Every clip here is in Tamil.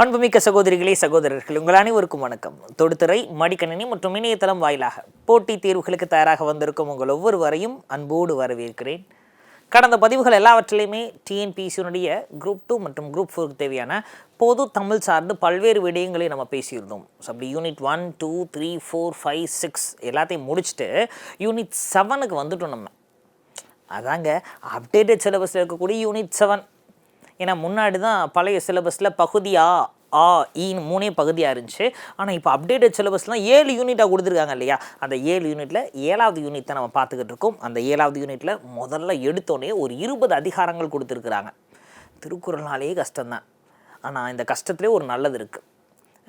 அன்புமிக்க சகோதரிகளே சகோதரர்கள், உங்கள் அனைவருக்கும் வணக்கம். தொடுதிரை மடிக்கணினி மற்றும் இணையதளம் வாயிலாக போட்டித் தேர்வுகளுக்கு தயாராக வந்திருக்கும் உங்கள் ஒவ்வொருவரையும் அன்போடு வரவேற்கிறேன். கடந்த பதிவுகள் எல்லாவற்றிலையுமே டிஎன்பிசியினுடைய குரூப் 2 மற்றும் குரூப் 4 தேவையான பொது தமிழ் சார்ந்து பல்வேறு விடயங்களை நம்ம பேசியிருந்தோம். ஸோ அப்படி யூனிட் 1, 2, 3, 4, 5, 6 எல்லாத்தையும் முடிச்சுட்டு யூனிட் 7க்கு வந்துட்டோம். நம்ம அதாங்க அப்டேட்டட் சிலபஸில் இருக்கக்கூடிய யூனிட் 7. ஏன்னா முன்னாடி தான் பழைய சிலபஸில் பகுதி ஆ ஈன்னு 3 பகுதியாக இருந்துச்சு. ஆனால் இப்போ அப்டேட்டட் சிலபஸ்லாம் 7 யூனிட்டாக கொடுத்துருக்காங்க இல்லையா? அந்த 7 யூனிட்டில் 7வது யூனிட் தான் நம்ம பார்த்துக்கிட்டு இருக்கோம். அந்த 7வது யூனிட்டில் முதல்ல எடுத்தோடனே ஒரு 20 அதிகாரங்கள் கொடுத்துருக்குறாங்க. திருக்குறள்னாலே கஷ்டம்தான், ஆனால் இந்த கஷ்டத்துலேயே ஒரு நல்லது இருக்குது.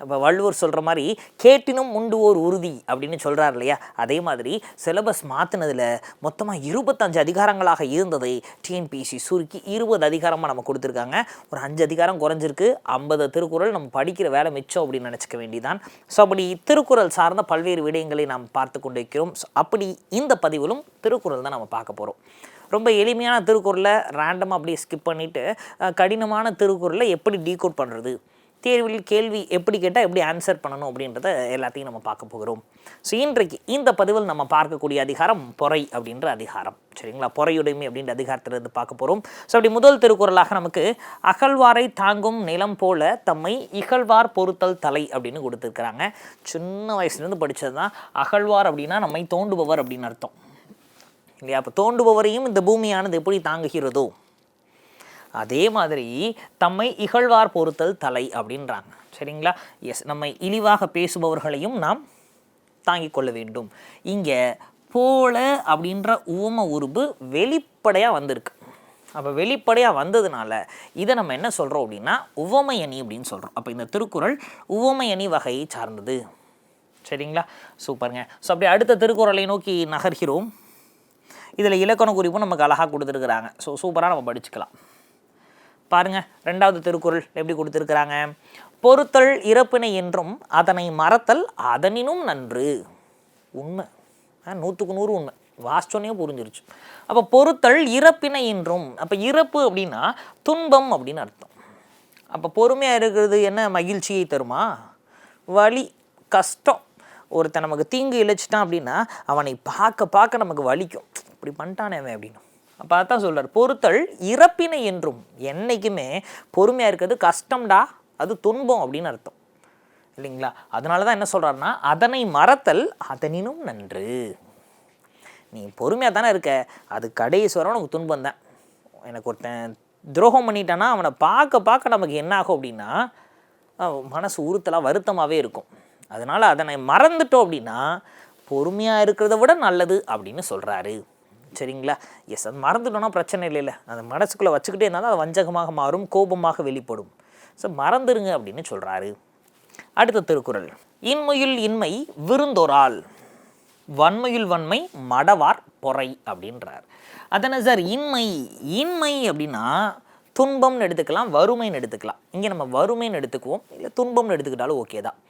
இப்போ வள்ளுவர் சொல்கிற மாதிரி கேட்டினும் உண்டு ஓர் உறுதி அப்படின்னு சொல்கிறார் இல்லையா? அதே மாதிரி சிலபஸ் மாற்றினதில் மொத்தமாக 25 அதிகாரங்களாக இருந்ததை டிஎன்பிசி சுருக்கி 20 அதிகாரமாக நம்ம கொடுத்துருக்காங்க. ஒரு 5 அதிகாரம் குறைஞ்சிருக்கு. 50 திருக்குறள் நம்ம படிக்கிற வேலை மிச்சம் அப்படின்னு நினச்சிக்க வேண்டியதான். ஸோ அப்படி திருக்குறள் சார்ந்த பல்வேறு விடயங்களை நாம் பார்த்து கொண்டு இருக்கிறோம். அப்படி இந்த பதிவிலும் திருக்குறள் தான் நம்ம பார்க்க போகிறோம். ரொம்ப எளிமையான திருக்குறளை ரேண்டமாக அப்படியே ஸ்கிப் பண்ணிவிட்டு கடினமான திருக்குறளை எப்படி டீகோட் பண்ணுறது, தேர்வில் கேள்வி எப்படி கேட்டால் எப்படி ஆன்சர் பண்ணணும் அப்படின்றத எல்லாத்தையும் நம்ம பார்க்க போகிறோம். ஸோ இன்றைக்கு இந்த பதிவில் நம்ம பார்க்கக்கூடிய அதிகாரம் பொறை அப்படின்ற அதிகாரம். சரிங்களா? பொறையுடைமை அப்படின்ற அதிகாரத்திலிருந்து பார்க்க போகிறோம். ஸோ அப்படி முதல் திருக்குறளாக நமக்கு அகழ்வாரை தாங்கும் நிலம் போல தம்மை இகழ்வார் பொறுத்தல் தலை அப்படின்னு கொடுத்துருக்குறாங்க. சின்ன வயசுலேருந்து படித்தது தான். அகழ்வார் அப்படின்னா நம்மை தோண்டுபவர் அப்படின்னு அர்த்தம் இல்லையா? அப்போ தோண்டுபவரையும் இந்த பூமியானது எப்படி தாங்குகிறதோ அதே மாதிரி தம்மை இகழ்வார் பொறுத்தல் தலை அப்படின்றாங்க. சரிங்களா? எஸ், நம்மை இழிவாக பேசுபவர்களையும் நாம் தாங்கிக் கொள்ள வேண்டும். இங்கே போல அப்படின்ற உவம உருபு வெளிப்படையாக வந்திருக்கு. அப்போ வெளிப்படையாக வந்ததுனால இதை நம்ம என்ன சொல்கிறோம் அப்படின்னா உவமையணி அப்படின்னு சொல்கிறோம். அப்போ இந்த திருக்குறள் உவமையணி வகையை சார்ந்தது. சரிங்களா? சூப்பருங்க. ஸோ அப்படி அடுத்த திருக்குறளை நோக்கி நகர்கிறோம். இதில் இலக்கண குறிப்பும் நமக்கு அழகாக கொடுத்துருக்குறாங்க. ஸோ சூப்பராக நம்ம படிச்சுக்கலாம். பாருங்க, 2வது திருக்குறள் எப்படி கொடுத்துருக்குறாங்க? பொறுத்தல் இறப்பினை என்றும் அதனை மறத்தல் அதனினும் நன்று. உண்மை, 100க்கு 100 உண்மை. வாஸ்டோனே புரிஞ்சிருச்சு. அப்போ பொறுத்தல் இறப்பினை என்றும், அப்போ இறப்பு அப்படின்னா துன்பம் அப்படின்னு அர்த்தம். அப்போ பொறுமையாக இருக்கிறது என்ன மகிழ்ச்சியை தருமா? வலி, கஷ்டம். ஒருத்தன் நமக்கு தீங்கு இழைச்சிட்டான் அப்படின்னா அவனை பார்க்க பார்க்க நமக்கு வலிக்கும். இப்படி பண்ணிட்டானே அவன் அப்படின்னு. அப்போ அதான் சொல்கிறார், பொறுத்தல் இறப்பினை என்றும். என்றைக்குமே பொறுமையாக இருக்கிறது கஷ்டம்டா, அது துன்பம் அப்படின்னு அர்த்தம் இல்லைங்களா? அதனால தான் என்ன சொல்கிறாருன்னா அதனை மறத்தல் அதனினும் நன்று. நீ பொறுமையாக தானே இருக்க, அது கடைசி வரை உனக்கு துன்பம் தான். எனக்கு ஒருத்தன் துரோகம் பண்ணிட்டான்னா அவனை பார்க்க பார்க்க நமக்கு என்ன ஆகும் அப்படின்னா மனசு உறுத்தலாக வருத்தமாகவே இருக்கும். அதனால் அதனை மறந்துட்டோம் அப்படின்னா பொறுமையாக இருக்கிறத விட நல்லது அப்படின்னு சொல்கிறாரு. சரிங்களா? எஸ், அது மறந்துட்டோன்னா பிரச்சனை இல்லைல்ல. அந்த மனசுக்குள்ளே வச்சுக்கிட்டே இருந்தால் அது வஞ்சகமாக மாறும், கோபமாக வெளிப்படும். ஸோ மறந்துடுங்க அப்படின்னு சொல்கிறாரு. அடுத்த திருக்குறள், இன்மையுள் இன்மை விருந்தொரால் வன்மையுள் வன்மை மடவார் பொறை அப்படின்றார். அதனை சார் இன்மை, இன்மை அப்படின்னா துன்பம்னு எடுத்துக்கலாம், வறுமைன்னு எடுத்துக்கலாம். இங்கே நம்ம வறுமைன்னு எடுத்துக்குவோம், இல்லை துன்பம்னு எடுத்துக்கிட்டாலும் ஓகே தான்.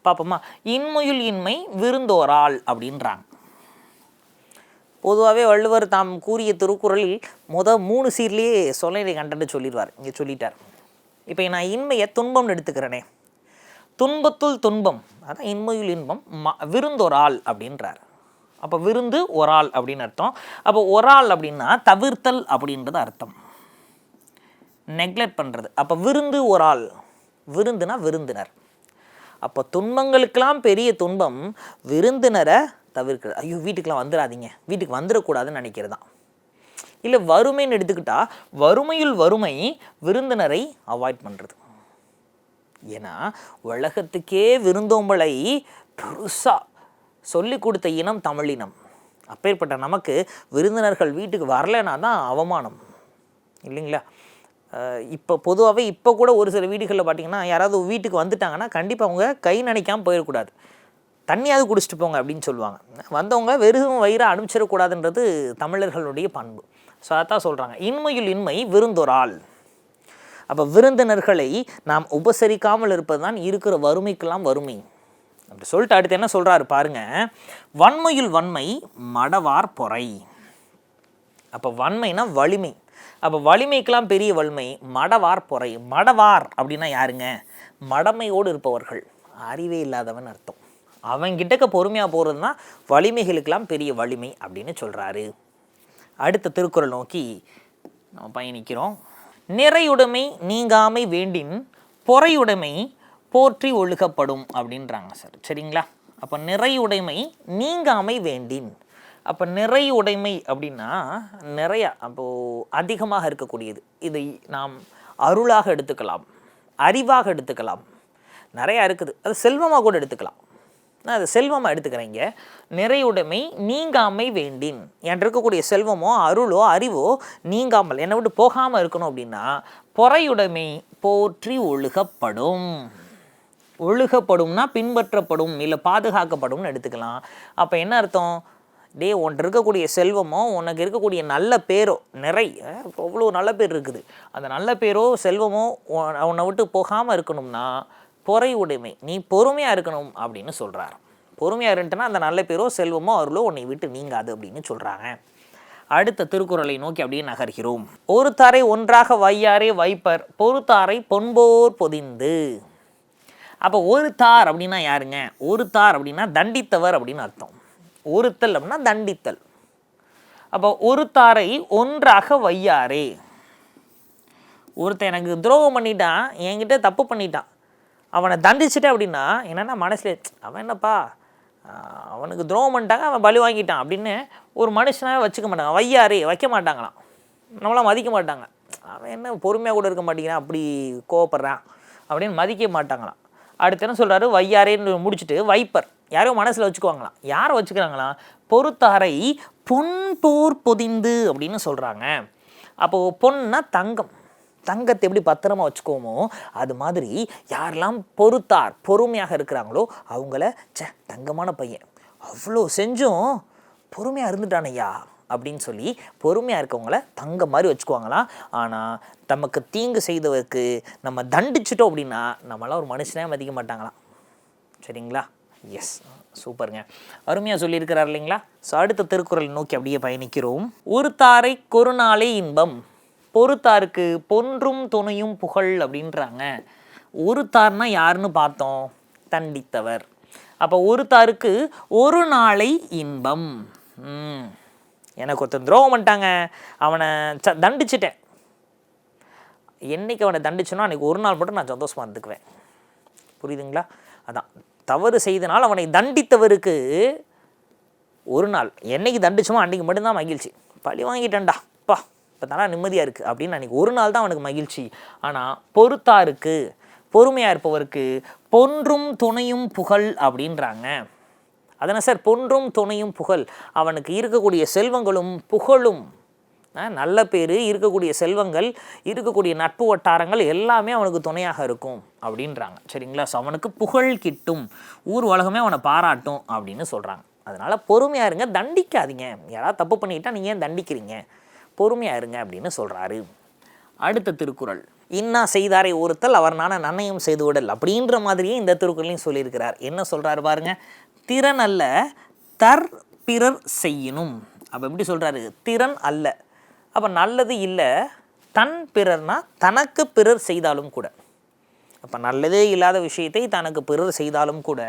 பார்ப்போமா? இன்மையுள் இன்மை விருந்தோரால் அப்படின்றாங்க. பொதுவாகவே வள்ளுவர் தாம் கூறிய திருக்குறளில் 3 சீர்லேயே சொல்லை கண்டென்ட் சொல்லிடுவார். இங்கே சொல்லிட்டார். இப்போ நான் இன்மையை துன்பம்னு எடுத்துக்கிறேனே, துன்பத்துள் துன்பம், அதான் இன்மையுள் இன்பம் விருந்தொரால் அப்படின்றார். அப்போ விருந்து ஒரால் அப்படின்னு அர்த்தம். அப்போ ஒரால் அப்படின்னா தவிர்த்தல் அப்படின்றது அர்த்தம், நெக்லெக்ட் பண்ணுறது. அப்போ விருந்து ஒரால், விருந்துனா விருந்தினர். அப்போ துன்பங்களுக்கெல்லாம் பெரிய துன்பம் விருந்தினரை தவிர்க்கிறது. ஐயோ வீட்டுக்கெலாம் வந்துடாதீங்க, வீட்டுக்கு வந்துடக்கூடாதுன்னு நினைக்கிறதான். இல்லை வறுமைன்னு எடுத்துக்கிட்டால் வறுமையுள் வறுமை விருந்தினரை அவாய்ட் பண்ணுறது. ஏன்னா உலகத்துக்கே விருந்தோம்பலை பெருசாக சொல்லி கொடுத்த இனம் தமிழினம். அப்பேற்பட்ட நமக்கு விருந்தினர்கள் வீட்டுக்கு வரலைன்னா தான் அவமானம் இல்லைங்களா? இப்போ பொதுவாகவே இப்போ கூட ஒரு சில வீடுகளில் பார்த்திங்கன்னா யாராவது வீட்டுக்கு வந்துட்டாங்கன்னா கண்டிப்பாக அவங்க கை நினைக்காமல் போயிடக்கூடாது, தண்ணியாவது குடிச்சிட்டு போங்க அப்படின்னு சொல்லுவாங்க. வந்தவங்க வெறும் வயிறை அனுப்பிச்சிடக்கூடாதுன்றது தமிழர்களுடைய பண்பு. ஸோ அதான் சொல்கிறாங்க இன்மையுள் இன்மை விருந்தொரால். அப்போ விருந்தினர்களை நாம் உபசரிக்காமல் இருப்பது தான் இருக்கிற வறுமைக்கெல்லாம் வறுமை அப்படி சொல்லிட்டு அடுத்து என்ன சொல்கிறாரு பாருங்க, வன்மையுள் வன்மை மடவார் பொறை. அப்போ வன்மைனா வலிமை, அப்போ வலிமைக்கெல்லாம் பெரிய வலிமை மடவார் பொறை. மடவார் அப்படின்னா யாருங்க? மடமையோடு இருப்பவர்கள், அறிவே இல்லாதவன் அர்த்தம். அவங்கிட்டக்க பொறுமையாக போகிறது தான் வலிமைகளுக்கெல்லாம் பெரிய வலிமை அப்படின்னு சொல்கிறாரு. அடுத்த திருக்குறள் நோக்கி நம்ம பயணிக்கிறோம். நிறையுடைமை நீங்காமை வேண்டின் பொறையுடைமை போற்றி ஒழுகப்படும் அப்படின்றாங்க சார். சரிங்களா? அப்போ நிறையுடைமை நீங்காமை வேண்டின். அப்போ நிறையுடைமை அப்படின்னா நிறையா, அப்போது அதிகமாக இருக்கக்கூடியது. இதை நாம் அருளாக எடுத்துக்கலாம், அறிவாக எடுத்துக்கலாம், நிறையா இருக்குது. அது செல்வமாக கூட எடுத்துக்கலாம். நான் அதை செல்வமாக எடுத்துக்கிறேங்க. நிறையுடைமை நீங்காமை வேண்டின். என் இருக்கக்கூடிய செல்வமோ அருளோ அறிவோ நீங்காமல் என்னை விட்டு போகாமல் இருக்கணும் அப்படின்னா பொறையுடைமை போற்றி ஒழுகப்படும். ஒழுகப்படும்னா பின்பற்றப்படும், இல்லை பாதுகாக்கப்படும்னு எடுத்துக்கலாம். அப்போ என்ன அர்த்தம்? உன்ட்டு இருக்கக்கூடிய செல்வமோ உனக்கு இருக்கக்கூடிய நல்ல பேரோ, அவ்வளோ நல்ல பேர் இருக்குது, அந்த நல்ல பேரோ செல்வமோ உன்னை விட்டு போகாமல் இருக்கணும்னா பொறை உடைமை, நீ பொறுமையாக இருக்கணும் அப்படின்னு சொல்கிறார். பொறுமையாக இருந்துட்டுனா அந்த நல்ல பேரோ செல்வமோ அருளோ உன்னை விட்டு நீங்காது அப்படின்னு சொல்கிறாங்க. அடுத்த திருக்குறளை நோக்கி அப்படியே நகர்கிறோம். ஒரு தாரை ஒன்றாக வையாரே வைப்பர், பொறுத்தாரை பொன்போர் பொதிந்து. அப்போ ஒரு தார் அப்படின்னா யாருங்க? ஒரு தார் அப்படின்னா தண்டித்தவர் அப்படின்னு அர்த்தம். ஒருத்தல் அப்படின்னா தண்டித்தல். அப்போ ஒரு தாரை ஒன்றாக வையாரே, ஒருத்தன் எனக்கு துரோகம் பண்ணிட்டான், என்கிட்ட தப்பு பண்ணிட்டான், அவனை தண்டிச்சிட்டேன் அப்படின்னா என்னென்னா மனசில் அவன் என்னப்பா அவனுக்கு துரோகம் பண்ணிட்டாங்க, அவன் பலி வாங்கிட்டான் அப்படின்னு ஒரு மனுஷனாக வச்சுக்க மாட்டாங்க. வையாரே வைக்க மாட்டாங்களாம், நம்மளாம் மதிக்க மாட்டாங்க. அவன் என்ன பொறுமையாக கூட இருக்க மாட்டேங்கிறான், அப்படி கோவப்படுறான் அப்படின்னு மதிக்க மாட்டாங்களாம். அடுத்து என்ன சொல்கிறாரு? வையாரேன்னு முடிச்சுட்டு வைப்பர், யாரையும் மனசில் வச்சுக்குவாங்களாம். யாரை வச்சுக்கிறாங்களாம்? பொறுத்தாரை பொன்போர் பொதிந்து அப்படின்னு சொல்கிறாங்க. அப்போது பொன்னா தங்கம், தங்கத்தை எப்படி பத்திரமா வச்சுக்கோமோ அது மாதிரி யாரெல்லாம் பொறுத்தார் பொறுமையாக இருக்கிறாங்களோ அவங்கள தங்கமான பையன், அவ்வளோ செஞ்சும் பொறுமையாக இருந்துட்டானையா அப்படின்னு சொல்லி பொறுமையாக இருக்கவங்கள தங்க மாதிரி வச்சுக்குவாங்களாம். ஆனால் நமக்கு தீங்கு செய்தவருக்கு நம்ம தண்டிச்சிட்டோம் அப்படின்னா நம்மளாம் ஒரு மனுஷனே மதிக்க மாட்டாங்களாம். சரிங்களா? எஸ், சூப்பருங்க, அருமையாக சொல்லியிருக்கிறார் இல்லைங்களா? ஸோ அடுத்த திருக்குறள் நோக்கி அப்படியே பயணிக்கிறோம். ஒரு தாரை கொருநாளே இன்பம், பொறுத்தாருக்கு பொன்றும் துணையும் புகழ் அப்படின்றாங்க. ஒரு தார்னா யாருன்னு பார்த்தோம்? தண்டித்தவர். அப்போ ஒரு தாருக்கு ஒரு நாளை இன்பம். எனக்கு ஒருத்தன் துரோகம் பண்ணிட்டாங்க, அவனை தண்டிச்சிட்டேன், என்றைக்கு அவனை தண்டிச்சனோ அன்றைக்கி ஒரு நாள் மட்டும் நான் சந்தோஷமாக இருந்துக்குவேன். புரியுதுங்களா? அதான் தவறு செய்தனால் அவனை தண்டித்தவருக்கு ஒரு நாள், என்னைக்கு தண்டிச்சோமோ அன்றைக்கி மட்டும்தான் மகிழ்ச்சி. பழி வாங்கிட்டேன்டா பா, இப்போ தானே நிம்மதியாக இருக்குது அப்படின்னு அன்றைக்கி ஒரு நாள் தான் அவனுக்கு மகிழ்ச்சி. ஆனால் பொறுத்தாருக்கு பொறுமையாக இருப்பவருக்கு பொன்றும் துணையும் புகழ் அப்படின்றாங்க. அதனால் சார் பொன்றும் துணையும் புகழ், அவனுக்கு இருக்கக்கூடிய செல்வங்களும் புகழும், நல்ல பேர், இருக்கக்கூடிய செல்வங்கள், இருக்கக்கூடிய நட்பு வட்டாரங்கள் எல்லாமே அவனுக்கு துணையாக இருக்கும் அப்படின்றாங்க. சரிங்களா? ஸோ அவனுக்கு புகழ் கிட்டும், ஊர் உலகமே அவனை பாராட்டும் அப்படின்னு சொல்கிறாங்க. அதனால் பொறுமையாக இருங்க, தண்டிக்காதீங்க. யாராவது தப்பு பண்ணிக்கிட்டால் நீங்கள் ஏன் தண்டிக்கிறீங்க? பொறுமையாக இருங்க அப்படின்னு சொல்கிறாரு. அடுத்த திருக்குறள், இன்னா செய்தாரை ஒருத்தல் அவர் நான நன்னயம் செய்து விடல் அப்படின்ற மாதிரியே இந்த திருக்குறளையும் சொல்லியிருக்கிறார். என்ன சொல்கிறாரு பாருங்க, திறன் அல்ல தர் பிறர் செய்யணும். அப்போ எப்படி சொல்கிறாரு? திறன் அல்ல, அப்போ நல்லது இல்லை, தன் பிறர்னா தனக்கு பிறர் செய்தாலும் கூட, அப்போ நல்லதே இல்லாத விஷயத்தை தனக்கு பிறர் செய்தாலும் கூட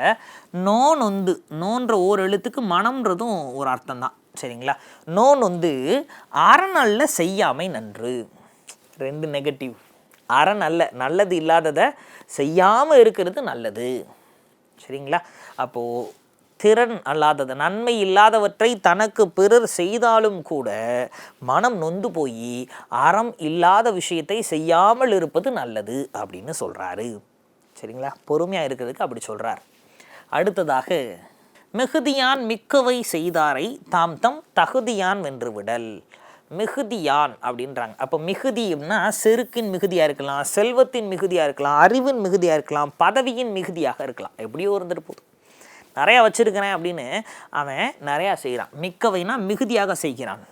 நோனொந்து, நோன்ற ஓர் எழுத்துக்கு மனம்ன்றதும் ஒரு அர்த்தம் தான். சரிங்களா? நோனொந்து அறநல்ல செய்யாமை நன்று. ரெண்டு நெகட்டிவ். அறநல்ல, நல்லது இல்லாததை செய்யாமல் இருக்கிறது நல்லது. சரிங்களா? அப்போது திறன் அல்லாதது, நன்மை இல்லாதவற்றை தனக்கு பிறர் செய்தாலும் கூட மனம் நொந்து போய் அறம் இல்லாத விஷயத்தை செய்யாமல் இருப்பது நல்லது அப்படின்னு சொல்கிறாரு. சரிங்களா? பொறுமையாக இருக்கிறதுக்கு அப்படி சொல்கிறார். அடுத்ததாக, மிகுதியான் மிக்கவை செய்தாரை தாம் தம் தகுதியான் வென்று விடல். மிகுதியான் அப்படின்றாங்க. அப்போ மிகுதினா செருக்கின் மிகுதியாக இருக்கலாம், செல்வத்தின் மிகுதியாக இருக்கலாம், அறிவின் மிகுதியாக இருக்கலாம், பதவியின் மிகுதியாக இருக்கலாம், எப்படியோ இருந்துட்டு போகுது. நிறையா வச்சுருக்கிறேன் அப்படின்னு அவன் நிறையா செய்கிறான். மிக்கவைனா மிகுதியாக செய்கிறான்.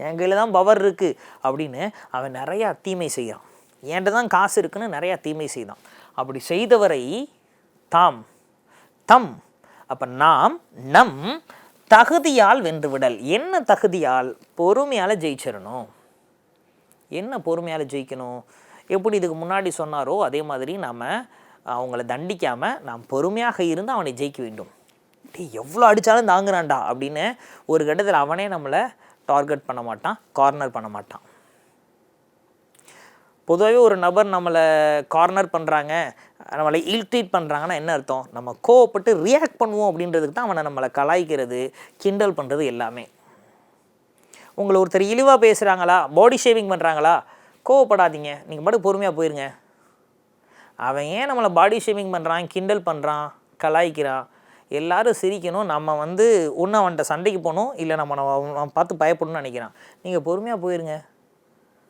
என் கையில் தான் பவர் இருக்குது அப்படின்னு அவன் நிறையா தீமை செய்கிறான். என்கிட்ட தான் காசு இருக்குன்னு நிறையா தீமை செய்தான். அப்படி செய்தவரை தாம் தம், அப்போ நாம் நம் தகுதியால் வென்று விடல். என்ன தகுதியால்? பொறுமையால் ஜெயிச்சிடணும். என்ன பொறுமையால் ஜெயிக்கணும்? எப்படி இதுக்கு முன்னாடி சொன்னாரோ அதே மாதிரி நாம் அவங்கள தண்டிக்காமல் நாம் பொறுமையாக இருந்து அவனை ஜெயிக்க வேண்டும். எவ்வளோ அடித்தாலும் தாங்குறான்டா அப்படின்னு ஒரு கட்டத்தில் அவனே நம்மளை டார்கெட் பண்ண மாட்டான், கார்னர் பண்ண மாட்டான். பொதுவாகவே ஒரு நபர் நம்மளை கார்னர் பண்ணுறாங்க, நம்மளை இல்ட்ரீட் பண்ணுறாங்கன்னா என்ன அர்த்தம்? நம்ம கோவப்பட்டு ரியாக்ட் பண்ணுவோம் அப்படின்றதுக்கு தான் அவனை நம்மளை கலாய்க்கிறது, கிண்டல் பண்ணுறது எல்லாமே. உங்களை ஒருத்தர் இழிவாக பேசுகிறாங்களா, பாடி ஷேவிங் பண்ணுறாங்களா, கோவப்படாதீங்க, நீங்கள் பாட்டு பொறுமையாக போயிருங்க. அவன் ஏன் நம்மளை பாடி ஷேவிங் பண்ணுறான், கிண்டல் பண்ணுறான், கலாய்க்கிறான், எல்லோரும் சிரிக்கணும், நம்ம ஒன்று அவன்கிட்ட சண்டைக்கு போகணும், இல்லை நம்ம பார்த்து பயப்படணும்னு நினைக்கிறான். நீங்கள் பொறுமையாக போயிருங்க,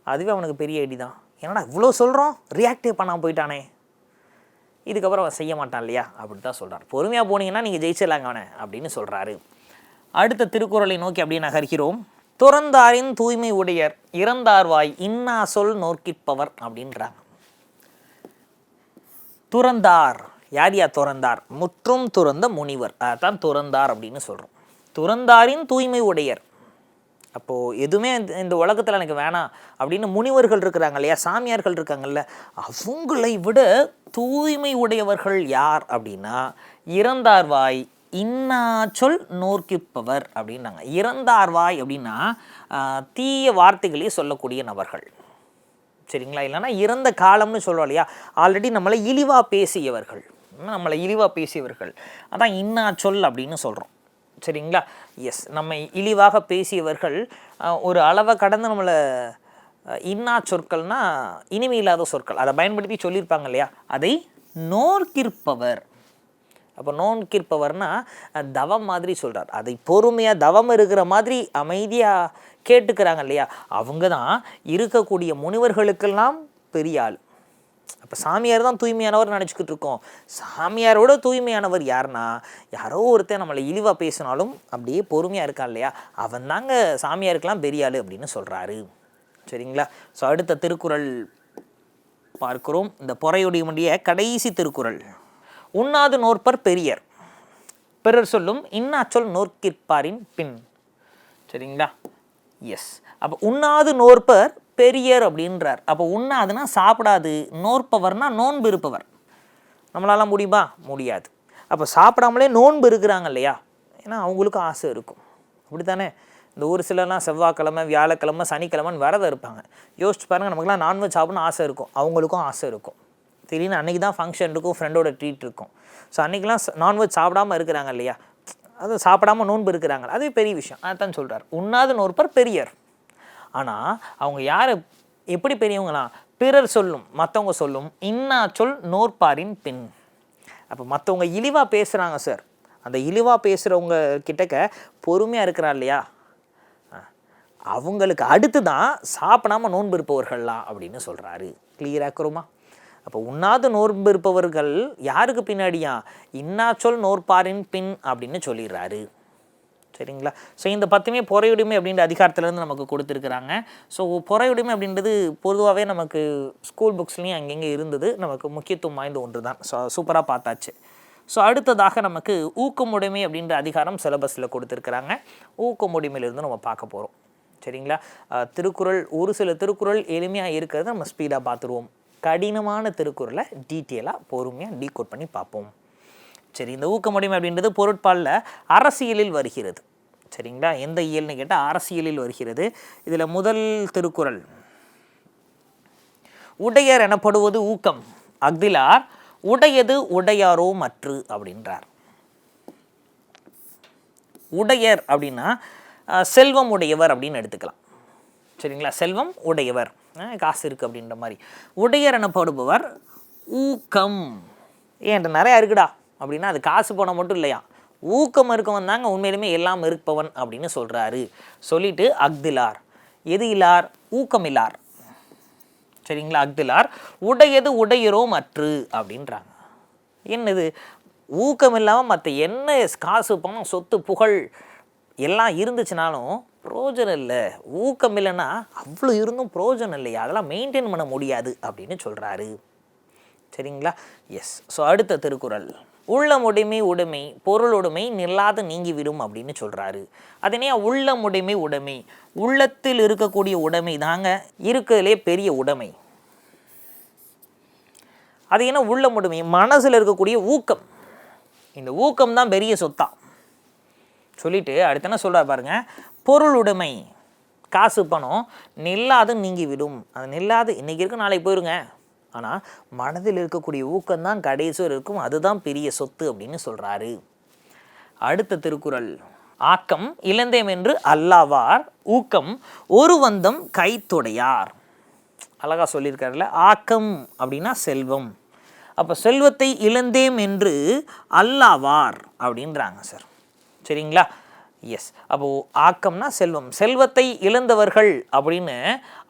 அதுவே அவனுக்கு பெரிய ஐடி தான். ஏன்னா இவ்வளோ சொல்கிறோம், ரியாக்டிவ் பண்ணாமல் போயிட்டானே, இதுக்கப்புறம் அவன் செய்ய மாட்டான் இல்லையா, அப்படி தான் சொல்கிறார். பொறுமையாக போனீங்கன்னா நீங்கள் ஜெயிச்சிடலாங்க அவனை அப்படின்னு சொல்கிறாரு. அடுத்த திருக்குறளை நோக்கி அப்படியே நகர்கிறோம். துறந்தாரின் தூய்மை உடையர், இறந்தார்வாய் இன்னா சொல் நோக்கிப்பவர் அப்படின்றாங்க. துறந்தார் யார்? துறந்தார், முற்றும் துறந்த முனிவர், அதான் துறந்தார் அப்படின்னு சொல்கிறோம். துறந்தாரின் தூய்மை உடையர். அப்போது எதுவுமே இந்த உலகத்தில் எனக்கு வேணாம் அப்படின்னு முனிவர்கள் இருக்கிறாங்க இல்லையா, சாமியார்கள் இருக்காங்கல்ல, அவங்களை விட தூய்மை உடையவர்கள் யார் அப்படின்னா இறந்தார்வாய் இன்னா சொல் நோக்கிப்பவர் அப்படின்னாங்க. இறந்தார்வாய் அப்படின்னா தீய வார்த்தைகளையே சொல்லக்கூடிய நபர்கள், சரிங்களா? இல்லைன்னா இறந்த காலம்னு சொல்கிறோம் இல்லையா, ஆல்ரெடி நம்மளை இழிவாக பேசியவர்கள், அதான் இன்னா சொல் அப்படின்னு சொல்கிறோம், சரிங்களா? எஸ், நம்ம இழிவாக பேசியவர்கள் ஒரு அளவை கடந்து நம்மளை இன்னா சொற்கள்னால் இனிமை இல்லாத சொற்கள் அதை பயன்படுத்தி சொல்லியிருப்பாங்க இல்லையா, அதை நோக்கிற்பவர். அப்போ நோக்கிற்பவர்னால் தவம் மாதிரி சொல்கிறார். அதை பொறுமையாக தவம் இருக்கிற மாதிரி அமைதியாக கேட்டுக்கிறாங்க இல்லையா, அவங்க தான் இருக்கக்கூடிய முனிவர்களுக்கெல்லாம் பெரிய ஆள். அப்போ சாமியார் தான் தூய்மையானவர் நினச்சிக்கிட்டு இருக்கோம். சாமியாரோட தூய்மையானவர் யாருன்னா, யாரோ ஒருத்தர் நம்மளை இழிவாக பேசினாலும் அப்படியே பொறுமையாக இருக்கான் இல்லையா, அவன் தாங்க சாமியாருக்கெல்லாம் பெரிய ஆள் அப்படின்னு சொல்கிறாரு, சரிங்களா? ஸோ அடுத்த திருக்குறள் பார்க்கிறோம். இந்த பொறையுடைய கடைசி திருக்குறள். உண்ணாது நோற்பர் பெரியர், பிறர் சொல்லும் இன்னா சொல் நோக்கிற்பாரின் பின், சரிங்களா? எஸ், அப்போ உண்ணாது நோற்பர் பெரியர் அப்படின்றார். அப்போ உண்ணாதுன்னா சாப்பிடாது, நோற்பவர்னா நோன்பு இருப்பவர். நம்மளால முடியுமா? முடியாது. அப்போ சாப்பிடாமலே நோன்பு இருக்கிறாங்க இல்லையா, ஏன்னா அவங்களுக்கும் ஆசை இருக்கும், அப்படி தானே? இந்த ஒரு சிலர்லாம் செவ்வாய்க்கிழமை, வியாழக்கிழமை, சனிக்கிழமைன்னு விரதம் இருப்பாங்க. யோசிச்சு பாருங்கள், நமக்குலாம் நான்வெஜ் சாப்பிட்ணும் ஆசை இருக்கும், அவங்களுக்கும் ஆசை இருக்கும். திடீர்னு அன்றைக்கி தான் ஃபங்க்ஷன் இருக்கும், ஃப்ரெண்டோட ட்ரீட் இருக்கும். ஸோ அன்றைக்கெலாம் நான்வெஜ் சாப்பிடாமல் இருக்கிறாங்க இல்லையா, அது சாப்பிடாமல் நோன்பு இருக்கிறாங்க, அது பெரிய விஷயம். அதுதான் சொல்கிறார், உண்ணாது நோற்பர் பெரியர். ஆனால் அவங்க யார், எப்படி பெரியவங்களாம்? பிறர் சொல்லும், மற்றவங்க சொல்லும் இன்னா சொல் நோற்பாரின் பின். அப்போ மற்றவங்க இழிவாக பேசுகிறாங்க சார், அந்த இழிவாக பேசுகிறவங்க கிட்டக்க பொறுமையாக இருக்கிறா இல்லையா, அவங்களுக்கு அடுத்து தான் சாப்பிடாமல் நோன்பு இருப்பவர்கள்லாம் அப்படின்னு சொல்கிறாரு. கிளியராக்குறோமா? அப்போ உண்ணாது நோன்பு இருப்பவர்கள் யாருக்கு பின்னாடியா? இன்னா சொல் நோற்பாரின் பின் அப்படின்னு சொல்லிடுறாரு, சரிங்களா? ஸோ இந்த 10மே பொறையுடைமை அப்படின்ற அதிகாரத்துலேருந்து நமக்கு கொடுத்துருக்குறாங்க. ஸோ பொறையுடைமை அப்படின்றது பொதுவாகவே நமக்கு ஸ்கூல் புக்ஸ்லேயும் அங்கங்கே இருந்தது, நமக்கு முக்கியத்துவம் வாய்ந்த ஒன்று தான். ஸோ சூப்பராக பார்த்தாச்சு. ஸோ அடுத்ததாக நமக்கு ஊக்கமுடைமை அப்படின்ற அதிகாரம் சிலபஸில் கொடுத்துருக்குறாங்க. ஊக்கமுடைமையிலிருந்து நம்ம பார்க்க போகிறோம், சரிங்களா? திருக்குறள், ஒரு சில திருக்குறள் எளிமையாக இருக்கிறத நம்ம ஸ்பீடாக பார்த்துருவோம். கடினமான திருக்குறளை டீட்டெயிலாக பொறுமையாக டீகோட் பண்ணி பார்ப்போம். சரி, இந்த ஊக்கமுடைமை அப்படின்றது பொருட்பாலில் அரசியலில் வருகிறது, சரிங்களா? எந்த இயல்னு கேட்டால் அரசியலில் வருகிறது. இதில் முதல் திருக்குறள், உடையர் எனப்படுவது ஊக்கம் அஃதிலார், உடையது உடையாரோ மற்று அப்படின்றார். உடையர் அப்படின்னா செல்வம் உடையவர் அப்படின்னு எடுத்துக்கலாம், சரிங்களா? செல்வம் உடையவர், காசு இருக்குது அப்படின்ற மாதிரி. உடையர் எனப்படுபவர் ஊக்கம். ஏன் நிறையா இருக்குடா அப்படின்னா அது காசு போன மட்டும் இல்லையா, ஊக்கம் இருக்கவன் தாங்க உண்மையிலுமே எல்லாம் இருப்பவன் அப்படின்னு சொல்கிறாரு. சொல்லிட்டு அஃதிலார், எது இல்லார்? ஊக்கம் இல்லார், சரிங்களா? அஃதிலார் உடையது உடையரோ மற்று அப்படின்றாங்க. என்னது? ஊக்கம் இல்லாமல் மற்ற என்ன காசு பணம் சொத்து புகழ் எல்லாம் இருந்துச்சுனாலும் புரோஜனம் இல்லை. ஊக்கம் இல்லைன்னா அவ்வளோ இருந்தும் புரோஜனம் இல்லையா, அதெல்லாம் மெயின்டைன் பண்ண முடியாது அப்படின்னு சொல்கிறாரு, சரிங்களா? எஸ். ஸோ அடுத்த திருக்குறள், உள்ளமுடைமை உடைமை பொருளுடைமை நில்லாது நீங்கிவிடும் அப்படின்னு சொல்கிறாரு. அதனே உள்ளமுடைமை உடைமை, உள்ளத்தில் இருக்கக்கூடிய உடைமை தாங்க இருக்கிறதுலே பெரிய உடைமை. அது என்ன உள்ள மட்டுமே மனசில் இருக்கக்கூடிய ஊக்கம், இந்த ஊக்கம் தான் பெரிய சொத்தா சொல்லிட்டு அடுத்து என்ன சொல்கிறார் பாருங்க, பொருளுடைமை காசு பணம் நில்லாது நீங்கி விடும். அது நில்லாது இன்றைக்கி இருக்கு நாளைக்கு போயிருங்க, ஆனால் மனதில் இருக்கக்கூடிய ஊக்கம்தான் கடைசியில் இருக்கும், அதுதான் பெரிய சொத்து அப்படின்னு சொல்கிறாரு. அடுத்த திருக்குறள், ஆக்கம் இழந்தேம் என்று அல்லாவார் ஊக்கம் ஒரு வந்தம் கைத்துடையார். அழகா சொல்லியிருக்காருல்ல, ஆக்கம் அப்படின்னா செல்வம். அப்போ செல்வத்தை இழந்தேம் என்று அல்லாவார் அப்படின்றாங்க சார். சரிங்களா? எஸ். அப்போது ஆக்கம்னா செல்வம், செல்வத்தை இழந்தவர்கள் அப்படின்னு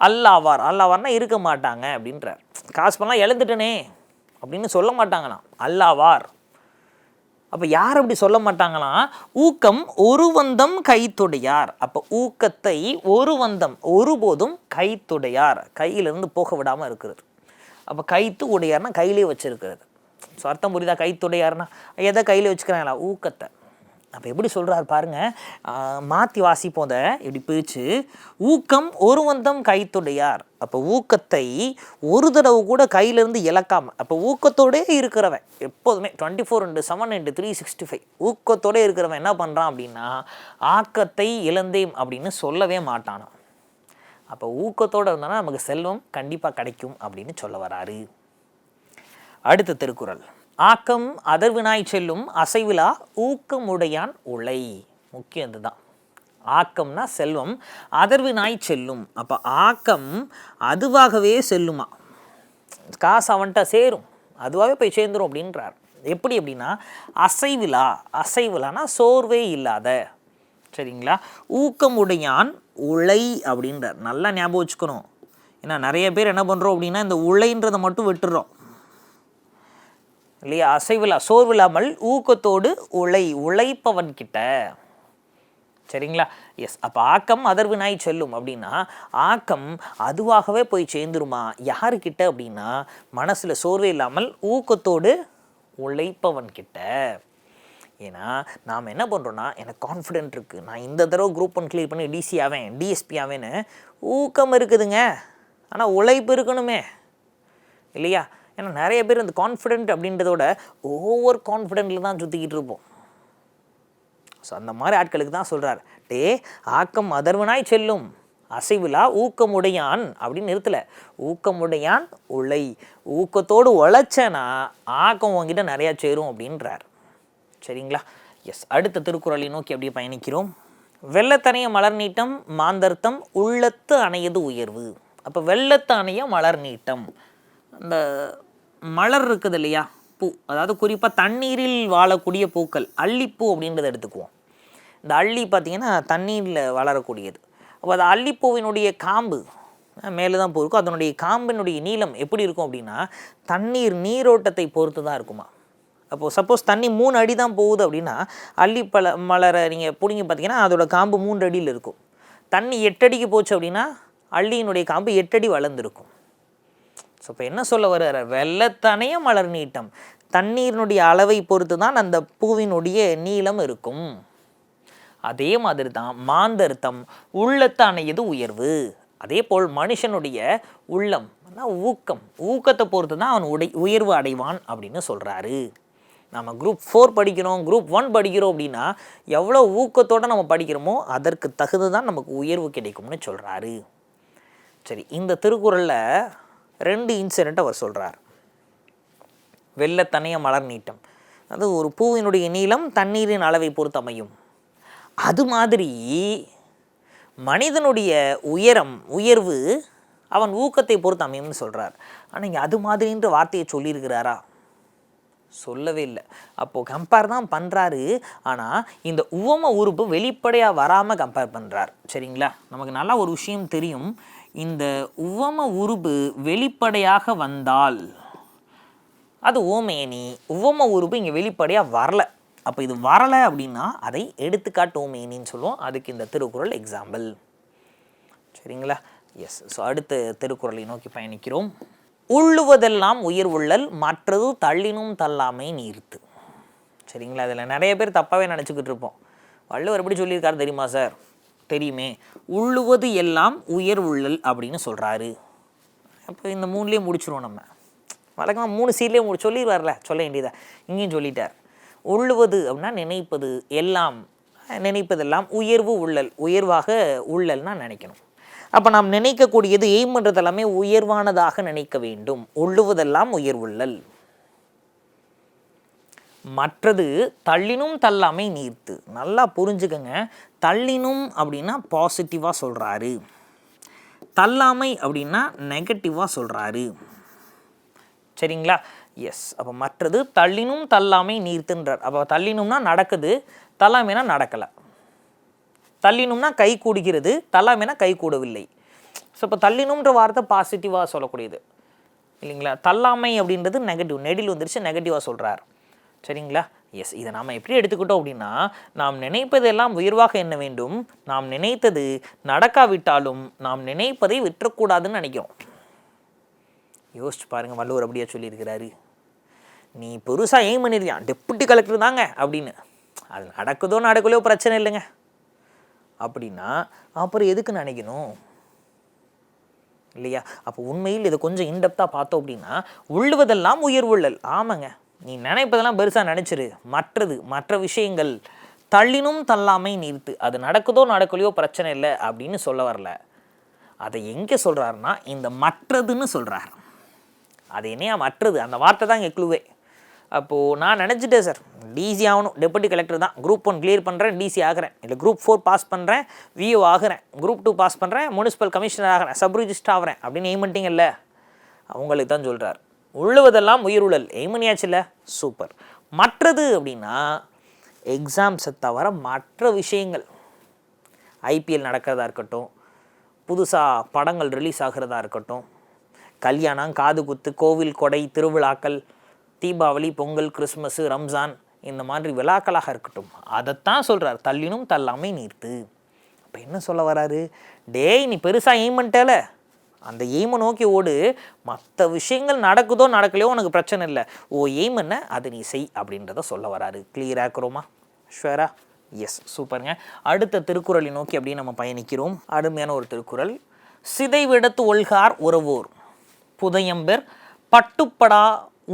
அல்லாவார், அல்லாவார்னா இருக்க மாட்டாங்க அப்படின்றார். காசு பண்ணலாம் இழந்துட்டனே அப்படின்னு சொல்ல மாட்டாங்களாம், அல்லாவார். அப்போ யார் அப்படி சொல்ல மாட்டாங்களாம், ஊக்கம் ஒரு வந்தம் கைத்துடையார். அப்போ ஊக்கத்தை ஒரு வந்தம் ஒருபோதும் கைத்துடையார், கையிலிருந்து போக விடாமல் இருக்கிறது. அப்போ கைத்து உடையார்னா கையிலே வச்சிருக்கிறது. ஸோ அர்த்தம் புரியுதா? கைத்துடையார்னா எதை கையில் வச்சுக்கிறாங்களா? ஊக்கத்தை. அப்போ எப்படி சொல்கிறார் பாருங்கள், மாற்றி வாசிப்போம். அதை இப்படி பிரித்து, ஊக்கம் ஒரு வந்தம் கைத்துடையார். அப்போ ஊக்கத்தை ஒரு தடவை கூட கையிலேருந்து இழக்காமல், அப்போ ஊக்கத்தோடே இருக்கிறவன் எப்போதுமே 24/7 ஊக்கத்தோடே இருக்கிறவன் என்ன பண்ணுறான் அப்படின்னா ஆக்கத்தை இழந்தேன் அப்படின்னு சொல்லவே மாட்டானான். அப்போ ஊக்கத்தோடு இருந்தானா நமக்கு செல்வம் கண்டிப்பாக கிடைக்கும் அப்படின்னு சொல்ல வராரு. அடுத்த திருக்குறள், ஆக்கம் அதர்வினாய் செல்லும் அசைவிலா ஊக்கமுடையான் உலை. முக்கியம் இதுதான். ஆக்கம்னா செல்வம், அதர்வினாய் செல்லும். அப்போ ஆக்கம் அதுவாகவே செல்லுமா, காசு அவன்கிட்ட சேரும், அதுவாகவே போய் சேர்ந்துடும் அப்படின்றார். எப்படி அப்படின்னா அசைவிலா, அசைவிலானா சோர்வே இல்லாத. சரிங்களா? ஊக்கமுடையான் உலை அப்படின்றார். நல்லா ஞாபகம் வச்சுக்கணும். ஏன்னா நிறைய பேர் என்ன பண்ணுறோம் அப்படின்னா இந்த உலைன்றதை மட்டும் விட்டுறோம் இல்லையா? அசைவிலா சோர்வில்லாமல் ஊக்கத்தோடு உலை, உழைப்பவன் கிட்ட. சரிங்களா? எஸ். அப்போ ஆக்கம் அதர்வினாய் செல்லும் அப்படின்னா ஆக்கம் அதுவாகவே போய் சேர்ந்துருமா யாருக்கிட்ட அப்படின்னா மனசில் சோர்வே இல்லாமல் ஊக்கத்தோடு உழைப்பவன் கிட்ட. ஏன்னா நாம் என்ன பண்ணுறோன்னா, எனக்கு கான்ஃபிடென்ட் இருக்குது, நான் இந்த தடவை குரூப் 1 கிளியர் பண்ணி டிசி ஆவேன், டிஎஸ்பி ஆவேன்னு ஊக்கம் இருக்குதுங்க, ஆனால் உழைப்பு இருக்கணுமே இல்லையா? ஏன்னா நிறைய பேர் இந்த கான்ஃபிடென்ட் அப்படின்றதோட ஓவர் கான்ஃபிடென்ட்டில் தான் சுற்றிக்கிட்டு இருப்போம். ஸோ அந்த மாதிரி ஆட்களுக்கு தான் சொல்கிறார், டே ஆக்கம் அதர்வனாய் செல்லும் அசைவிலா ஊக்கமுடையான் அப்படின்னு நிறுத்தலை, ஊக்கமுடையான் உழை, ஊக்கத்தோடு உழைச்சேன்னா ஆக்கம் உங்ககிட்ட நிறையா சேரும் அப்படின்றார். சரிங்களா? எஸ். அடுத்த திருக்குறளை நோக்கி அப்படியே பயணிக்கிறோம். வெள்ளத்தனைய மலர் நீட்டம் மாந்தர்த்தம் உள்ளத்து அணையது உயர்வு. அப்போ வெள்ளத்து அணைய மலர் நீட்டம், இந்த மலர் இருக்குது இல்லையா, பூ, அதாவது குறிப்பாக தண்ணீரில் வாழக்கூடிய பூக்கள், அல்லிப்பூ அப்படின்றத எடுத்துக்குவோம். இந்த அள்ளி பார்த்திங்கன்னா தண்ணீரில் வளரக்கூடியது. அப்போ அது அல்லிப்பூவினுடைய காம்பு மேலே தான் பூ இருக்கும், அதனுடைய காம்பினுடைய நீளம் எப்படி இருக்கும் அப்படின்னா நீரோட்டத்தை பொறுத்து தான் இருக்குமா. அப்போது சப்போஸ் தண்ணி 3 அடி தான் போகுது அப்படின்னா மலரை நீங்கள் பிடிங்கி பார்த்தீங்கன்னா அதோட காம்பு 3 அடியில் இருக்கும். தண்ணி 8 அடிக்கு போச்சு அப்படின்னா அள்ளியினுடைய காம்பு 8 அடி வளர்ந்துருக்கும். ஸோ இப்போ என்ன சொல்ல வர்றார், வெள்ளத்தனைய மலர் நீட்டம், தண்ணீரினுடைய அளவை பொறுத்து தான் அந்த பூவினுடைய நீளம் இருக்கும். அதே மாதிரி தான் மாந்தர்த்தம் உள்ளத்து அணையது உயர்வு. அதே போல் மனுஷனுடைய உள்ளம் ஊக்கம், ஊக்கத்தை பொறுத்து தான் அவன் உயர்வு அடைவான் அப்படின்னு சொல்கிறாரு. நம்ம குரூப் 4 படிக்கிறோம், குரூப் 1 படிக்கிறோம் அப்படின்னா எவ்வளோ ஊக்கத்தோடு நம்ம படிக்கிறோமோ அதற்கு தகுதி தான் நமக்கு உயர்வு கிடைக்கும்னு சொல்கிறாரு. சரி, இந்த திருக்குறளில் 2 இன்சிடென்ட் அவர் சொல்கிறார். வெள்ளத்தனைய மலர் நீட்டம், அது ஒரு பூவினுடைய நீளம் தண்ணீரின் அளவை பொறுத்து அமையும். அது மாதிரி மனிதனுடைய உயர்வு அவன் ஊக்கத்தை பொறுத்து அமையும்னு சொல்கிறார். ஆனால் இங்கே அது மாதிரின்ற வார்த்தையை சொல்லியிருக்கிறாரா? சொல்லவே இல்லை. அப்போது கம்பேர் தான் பண்ணுறாரு, ஆனால் இந்த உவம உறுப்பு வெளிப்படையாக வராமல் கம்பேர் பண்ணுறார். சரிங்களா? நமக்கு நல்லா ஒரு விஷயம் தெரியும், இந்த உவம உறுப்பு வெளிப்படையாக வந்தால் அது ஓமேனி, உவம உறுப்பு இங்கே வெளிப்படையாக வரலை. அப்போ இது வரலை அப்படின்னா அதை எடுத்துக்காட்டு ஓமேனின்னு சொல்லுவோம். அதுக்கு இந்த திருக்குறள் எக்ஸாம்பிள். சரிங்களா? எஸ். ஸோ அடுத்த திருக்குறளை நோக்கி பயணிக்கிறோம். உள்ளுவதெல்லாம் உயிர் உள்ளல் மற்றது தள்ளினும் தள்ளாமை நீர்த்து. சரிங்களா? இதில் நிறைய பேர் தப்பாகவே நினச்சிக்கிட்டு இருப்போம். வள்ளுவர் எப்படி சொல்லியிருக்காரு தெரியுமா சார்? தெரியுமே, உள்ளுவது எல்லாம் உயர் உள்ளல் அப்படின்னு சொல்கிறாரு. அப்போ இந்த 3லேயே முடிச்சிருவோம் நம்ம. வழக்கமாக 3 சீட்லேயே சொல்லிடுவார்ல, சொல்ல வேண்டியதா, இங்கேயும் சொல்லிட்டார். உள்ளுவது அப்படின்னா நினைப்பது, எல்லாம் நினைப்பதெல்லாம் உயர்வு உள்ளல், உயர்வாக உள்ளல்னா நினைக்கணும். அப்போ நாம் நினைக்கக்கூடியது எய்ம் பண்ணுறது எல்லாமே உயர்வானதாக நினைக்க வேண்டும். உள்ளுவதெல்லாம் உயர்வுள்ளல். மற்றது தள்ளினும் தள்ளாமை நீர்த்து. நல்லா புரிஞ்சுக்கங்க, தள்ளினும் அப்படின்னா பாசிட்டிவாக சொல்கிறாரு, தள்ளாமை அப்படின்னா நெகட்டிவாக சொல்கிறாரு. சரிங்களா? எஸ். அப்போ மற்றது தள்ளினும் தள்ளாமை நீர்த்துன்றார். அப்போ தள்ளினும்னா நடக்குது, தள்ளாமைனா நடக்கலை. தள்ளினும்னா கை கூடுகிறது, தள்ளாமைனா கை கூடவில்லை. ஸோ இப்போ தள்ளினும்ன்ற வார்த்தை பாசிட்டிவாக சொல்லக்கூடியது இல்லைங்களா? தள்ளாமை அப்படின்றது நெகட்டிவ், நெடில் வந்துருச்சு, நெகட்டிவாக சொல்கிறார். சரிங்களா? எஸ். இதை நாம் எப்படி எடுத்துக்கிட்டோம் அப்படின்னா, நாம் நினைப்பதெல்லாம் உயர்வாக எண்ண வேண்டும், நாம் நினைத்தது நடக்காவிட்டாலும் நாம் நினைப்பதை விட்டுறக்கூடாதுன்னு நினைக்கிறோம். யோசிச்சு பாருங்கள், வள்ளுவர் அப்படியே சொல்லியிருக்கிறாரு. நீ பெருசாக எய்ம் பண்ணியிருக்கியான், டெப்புட்டி கலெக்டர் தாங்க அப்படின்னு, அது நடக்குதோ நடக்கலையோ பிரச்சனை இல்லைங்க அப்படின்னா அப்புறம் எதுக்கு நினைக்கணும் இல்லையா? அப்போ உண்மையில் இதை கொஞ்சம் இன்டெப்த்தாக பார்த்தோம் அப்படின்னா, உள்ளுவதெல்லாம் உயர்வுள்ளல். ஆமாங்க, நீ நினைப்பதெல்லாம் பெருசாக நினச்சிரு, மற்ற விஷயங்கள் தள்ளினும் தள்ளாமை நிறுத்து, அது நடக்குதோ நடக்கலையோ பிரச்சனை இல்லை அப்படின்னு சொல்ல வரல. அதை எங்கே சொல்கிறாருன்னா இந்த மற்றதுன்னு சொல்கிறார். அது என்னையா மற்றது, அந்த வார்த்தை தான் இங்கே க்ளூவே. அப்போது நான் நினச்சிட்டேன் சார் டிசி ஆகணும், டெபுட்டி கலெக்டர் தான், குரூப் 1 கிளியர் பண்ணுறேன், டிசி ஆகிறேன், இல்லை குரூப் 4 பாஸ் பண்ணுறேன், விஓ ஆகிறேன், குரூப் 2 பாஸ் பண்ணுறேன், முனிசிபல் கமிஷனர் ஆகிறேன், சப் ரிஜிஸ்டர் ஆகிறேன் அப்படின்னு எய்ம் பண்ணிட்டீங்கல்ல, அவங்களுக்கு தான் சொல்கிறார். உள்ளுவதெல்லாம் உயிருள்ளல், எய்ம் பண்ணியாச்சு இல்லை, சூப்பர். மற்றது அப்படின்னா எக்ஸாம்ஸை தவிர மற்ற விஷயங்கள், ஐபிஎல் நடக்கிறதா இருக்கட்டும், புதுசாக படங்கள் ரிலீஸ் ஆகிறதா இருக்கட்டும், கல்யாணம், காது குத்து, கோவில் கொடை, திருவிழாக்கள், தீபாவளி, பொங்கல், கிறிஸ்மஸ், ரம்ஜான், இந்த மாதிரி விழாக்களாக இருக்கட்டும், அதைத்தான் சொல்கிறார் தள்ளினும் தள்ளாமை நீர்த்து. அப்போ என்ன சொல்ல வராரு? டேய், நீ பெருசாக எய்ம் பண்ணிட்டேல, அந்த எய்மை நோக்கி ஓடு, மற்ற விஷயங்கள் நடக்குதோ நடக்கலையோ உனக்கு பிரச்சனை இல்லை, ஓ எய்ம் என்ன அதை நீ செய் அப்படின்றத சொல்ல வராரு. கிளியராக இருக்கிறோமா? ஷுவரா? எஸ், சூப்பருங்க. அடுத்த திருக்குறளை நோக்கி அப்படியே நம்ம பயணிக்கிறோம். அருமையான ஒரு திருக்குறள். சிதைவிடத்து ஒல்கார் உறவோர் புதையம்பர் பட்டுப்படா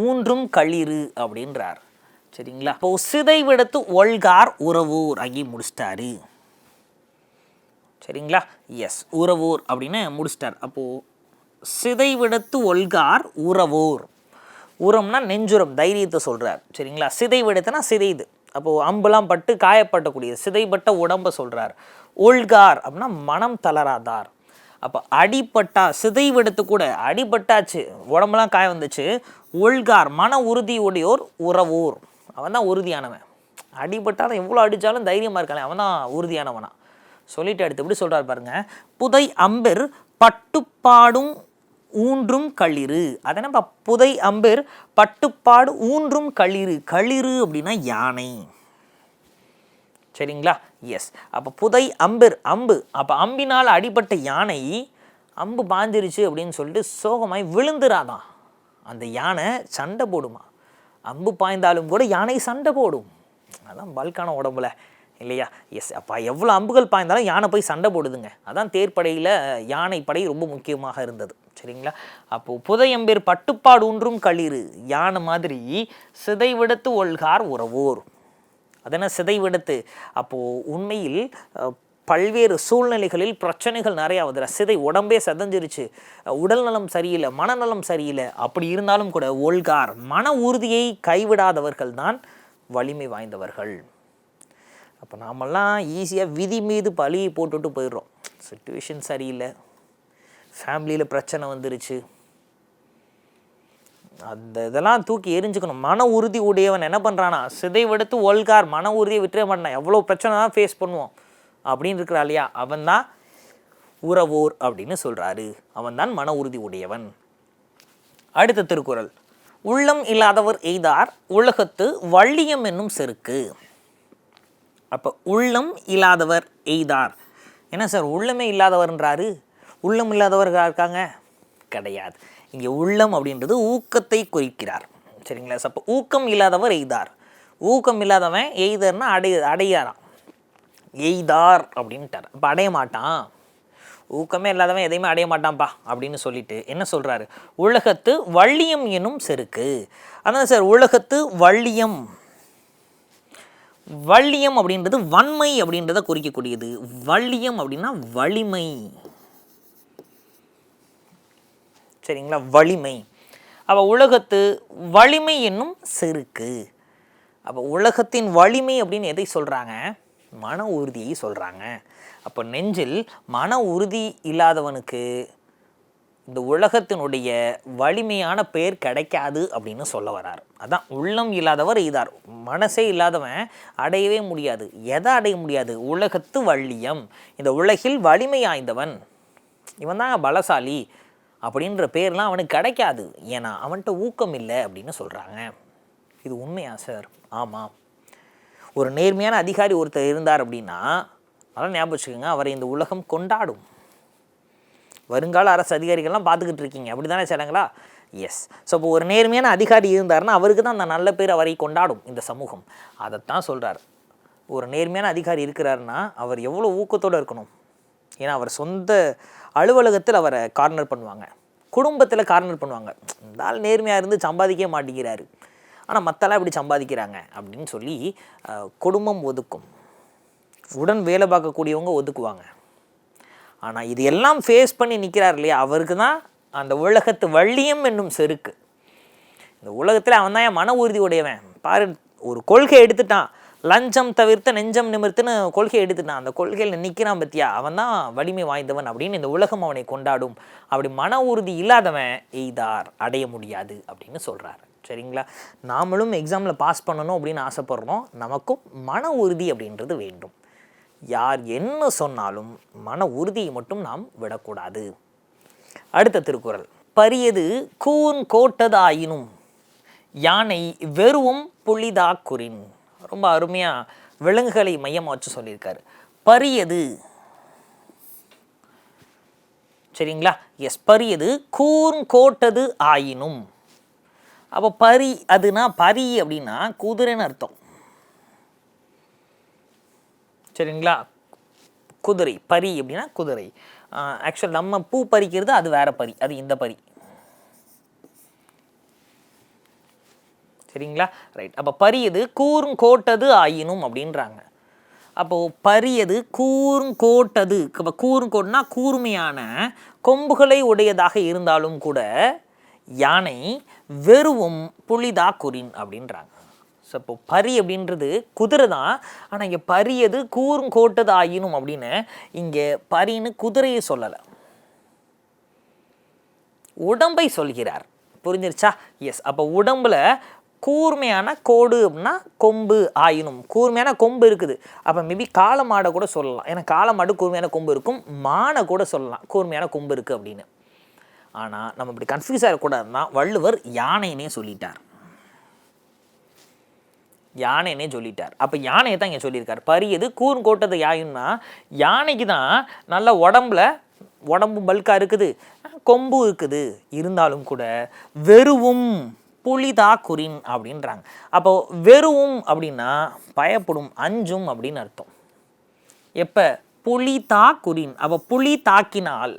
ஊன்றும் களிறு அப்படின்றார். சரிங்களா? இப்போ சிதைவிடத்து ஒல்கார் உறவோர் ஆகி முடிச்சிட்டாரு. சரிங்களா? எஸ், உறவோர் அப்படின்னு முடிச்சிட்டார். அப்போது சிதைவிடத்து ஒல்கார் உறவோர், உரம்னா நெஞ்சுரம், தைரியத்தை சொல்கிறார். சரிங்களா? சிதைவிடத்துனா சிதைது, அப்போது அம்புலாம் பட்டு காயப்பட்டக்கூடியது, சிதைப்பட்ட உடம்பை சொல்கிறார். ஒல்கார் அப்படின்னா மனம் தளராதார். அப்போ அடிப்பட்டா, சிதைவிடத்து கூட அடிபட்டாச்சு, உடம்புலாம் காய வந்துச்சு, ஒல்கார் மன உறுதி உடையோர் உறவோர், அவன் தான் உறுதியானவன். அடிபட்டாலும் எவ்வளோ அடித்தாலும் தைரியமாக இருக்கானே, அவன் தான் உறுதியானவனா சொல்லிட்டு அடுத்து எப்படி சொல்கிறார் பாருங்க. புதை அம்பர் பட்டுப்பாடும் ஊன்றும் களிறு. அதனால் புதை அம்பர் பட்டுப்பாடு ஊன்றும் களிறு. களிறு அப்படின்னா யானை. சரிங்களா? எஸ். அப்போ புதை அம்பர், அம்பு, அப்போ அம்பினால் அடிபட்ட யானை அம்பு பாஞ்சிருச்சு அப்படின்னு சொல்லிட்டு சோகமாய் விழுந்துராதான். அந்த யானை சண்டை போடுமா, அம்பு பாய்ந்தாலும் கூட யானை சண்டை போடும். அதான் பல்கான உடம்புல இல்லையா? எஸ். அப்போ எவ்வளோ அம்புகள் பாய்ந்தாலும் யானை போய் சண்டை போடுதுங்க. அதான் தேர்ப்படையில் யானை படை ரொம்ப முக்கியமாக இருந்தது. சரிங்களா? அப்போது புதையம்பேர் பட்டுப்பாடு ஒன்றும் களிறு, யானை மாதிரி சிதைவிடத்து ஒல்கார் உறவோர். அதென்ன சிதைவிடத்து? அப்போது உண்மையில் பல்வேறு சூழ்நிலைகளில் பிரச்சனைகள் நிறையா வந்துடுற, சிதை உடம்பே சதஞ்சிருச்சு, உடல் நலம் சரியில்லை, மனநலம் சரியில்லை, அப்படி இருந்தாலும் கூட ஒல்கார் மன உறுதியை கைவிடாதவர்கள் தான் வலிமை வாய்ந்தவர்கள். அப்போ நாமெல்லாம் ஈஸியாக விதி மீது பழியை போட்டுட்டு போயிடுறோம். சிச்சுவேஷன் சரியில்லை, ஃபேமிலியில் பிரச்சனை வந்துருச்சு, அந்த இதெல்லாம் தூக்கி எரிஞ்சுக்கணும். மன உறுதி உடையவன் என்ன பண்ணுறானா, சிதைவெடுத்து ஒல்கார் மன உறுதியை விட்டுற மாட்டான், எவ்வளோ பிரச்சனை தான் ஃபேஸ் பண்ணுவோம் அப்படின்னு இருக்கிறா இல்லையா, அவன்தான் உறவோர் அப்படின்னு சொல்கிறாரு. அவன்தான் மன உறுதி உடையவன். அடுத்த திருக்குறள். உள்ளம் இல்லாதவர் எய்தார் உலகத்து வள்ளியம் என்னும் செருக்கு. அப்போ உள்ளம் இல்லாதவர் எய்தார், என்ன சார் உள்ளமே இல்லாதவர்ன்றாரு? உள்ளம் இல்லாதவர்கள் இருக்காங்க கிடையாது. இங்கே உள்ளம் அப்படின்றது ஊக்கத்தை குறிக்கிறார். சரிங்களா? அப்போ ஊக்கம் இல்லாதவர் எய்தார், ஊக்கம் இல்லாதவன் எய்தர்னா அடையாராம், எய்தார் அப்படின்ட்டார். அப்போ அடைய மாட்டான். ஊக்கமே இல்லாதவன் எதையுமே அடைய மாட்டான்ப்பா அப்படின்னு சொல்லிட்டு என்ன சொல்கிறாரு, உலகத்து வள்ளியம் எனும் செருக்கு. அதான் சார் உலகத்து வள்ளியம். வள்ளியம் அப்படின்றது வன்மை அப்படின்றத குறிக்கக்கூடியது. வள்ளியம் அப்படின்னா வலிமை, சரிங்களா, வலிமை. அப்போ உலகத்து வலிமை என்னும் செருக்கு. அப்போ உலகத்தின் வலிமை அப்படின்னு எதை சொல்கிறாங்க, மன உறுதியை சொல்கிறாங்க. அப்போ நெஞ்சில் மன உறுதி இல்லாதவனுக்கு இந்த உலகத்தினுடைய வலிமையான பெயர் கிடைக்காது அப்படின்னு சொல்ல வரார். அதான் உள்ளம் இல்லாதவர் எய்தார். மனசே இல்லாதவன் அடையவே முடியாது. எதை அடைய முடியாது, உலகத்து வள்ளியம், இந்த உலகில் வலிமை ஆய்ந்தவன், இவன் தான் பலசாலி அப்படின்ற பேர்லாம் அவனுக்கு கிடைக்காது. ஏன்னா அவன்கிட்ட ஊக்கம் இல்லை அப்படின்னு சொல்கிறாங்க. இது உண்மையா சார்? ஆமாம். ஒரு நேர்மையான அதிகாரி ஒருத்தர் இருந்தார் அப்படின்னா நல்லா ஞாபகம் வச்சுக்கோங்க, அவரை இந்த உலகம் கொண்டாடும். வருங்கால அரசு அதிகாரிகள்லாம் பார்த்துக்கிட்டு இருக்கீங்க, அப்படி தானே சொல்லுங்களா? எஸ். ஸோ இப்போ ஒரு நேர்மையான அதிகாரி இருந்தார்னா அவருக்கு தான் அந்த நல்ல பேர் அவரை கொண்டாடும் இந்த சமூகம். அதைத்தான் சொல்கிறார். ஒரு நேர்மையான அதிகாரி இருக்கிறாருன்னா அவர் எவ்வளோ ஊக்கத்தோடு இருக்கணும். ஏன்னா அவர் சொந்த அலுவலகத்தில் அவரை கார்னர் பண்ணுவாங்க, குடும்பத்தில் கார்னர் பண்ணுவாங்க. இந்த ஆள் நேர்மையாக இருந்து சம்பாதிக்க மாட்டேங்கிறாரு, ஆனால் மற்றெல்லாம் இப்படி சம்பாதிக்கிறாங்க அப்படின்னு சொல்லி குடும்பம் ஒதுக்கும், உடன் வேலை பார்க்கக்கூடியவங்க ஒதுக்குவாங்க. ஆனால் இது எல்லாம் ஃபேஸ் பண்ணி நிற்கிறார் இல்லையா, அவருக்கு தான் அந்த உலகத்து வள்ளியம் என்னும் செருக்கு. இந்த உலகத்தில் அவன் தான் என் மன உறுதி உடையவன். பாரு, ஒரு கொள்கை எடுத்துட்டான், லஞ்சம் தவிர்த்த நெஞ்சம் நிமிர்த்துன்னு கொள்கை எடுத்துட்டான், அந்த கொள்கையில் நிற்கிறான் பத்தியா, அவன் தான் வலிமை வாய்ந்தவன் அப்படின்னு இந்த உலகம் அவனை கொண்டாடும். அப்படி மன உறுதி இல்லாதவன் எய்தார், அடைய முடியாது அப்படின்னு சொல்கிறார். சரிங்களா? நாமளும் எக்ஸாமில் பாஸ் பண்ணணும் அப்படின்னு ஆசைப்படுறோம். நமக்கும் மன உறுதி அப்படின்றது வேண்டும். யார் என்ன சொன்னாலும் மன உறுதியை மட்டும் நாம் விடக்கூடாது. அடுத்த திருக்குறள், பரியது கூன் கோட்டது ஆயினும் யானை வெறுவும் புலிதா குறின். ரொம்ப அருமையாக விலங்குகளை மையமாக வச்சு சொல்லியிருக்காரு. பரியது, சரிங்களா? எஸ், பரியது கூன் கோட்டது ஆயினும். அப்போ பரி அதுனா, பரி அப்படின்னா குதிரைன்னு அர்த்தம், சரிங்களா? குதிரை, பரி அப்படின்னா குதிரை. ஆக்சுவல் நம்ம பூ பறிக்கிறது அது வேற பரி, அது இந்த பரி, சரிங்களா? ரைட். அப்போ பரியது கூர்ங்கோட்டது ஆயினும் அப்படின்றாங்க. அப்போது பரியது கூர்ங்கோட்டது, கூர்ங்கோட்னா கூர்மையான கொம்புகளை உடையதாக இருந்தாலும் கூட யானை வெறுவும் புலிதா குறின் அப்படின்றாங்க. ஸோ இப்போ பரி அப்படின்றது குதிரை தான், ஆனால் இங்கே பரியது கூர்ங்கோட்டது ஆயினும் அப்படின்னு இங்கே பரின்னு குதிரையை சொல்லலை, உடம்பை சொல்கிறார். புரிஞ்சிருச்சா? எஸ். அப்போ உடம்புல கூர்மையான கோடு அப்படின்னா கொம்பு ஆயினும், கூர்மையான கொம்பு இருக்குது. அப்போ மேபி காளமாடை கூட சொல்லலாம், ஏன்னா காளமாடு கூர்மையான கொம்பு இருக்கும். மானை கூட சொல்லலாம் கூர்மையான கொம்பு இருக்குது அப்படின்னு. ஆனால் நம்ம இப்படி கன்ஃபியூஸ் ஆகக்கூடாதுன்னா வள்ளுவர் யானைனே சொல்லிட்டார், யானைனே சொல்லிட்டார். அப்போ யானையை தான் இங்கே சொல்லியிருக்கார். பரியது கூர்ங்கோட்டது யாயுன்னா யானைக்கு தான் நல்ல உடம்பு பல்காக இருக்குது, கொம்பு இருக்குது, இருந்தாலும் கூட வெறுவும் புலிதா குறின் அப்படின்றாங்க. அப்போ வெறுவும் அப்படின்னா பயப்படும், அஞ்சும் அப்படின்னு அர்த்தம். எப்போ புலிதா குறின், அப்போ புலி தாக்கினால்,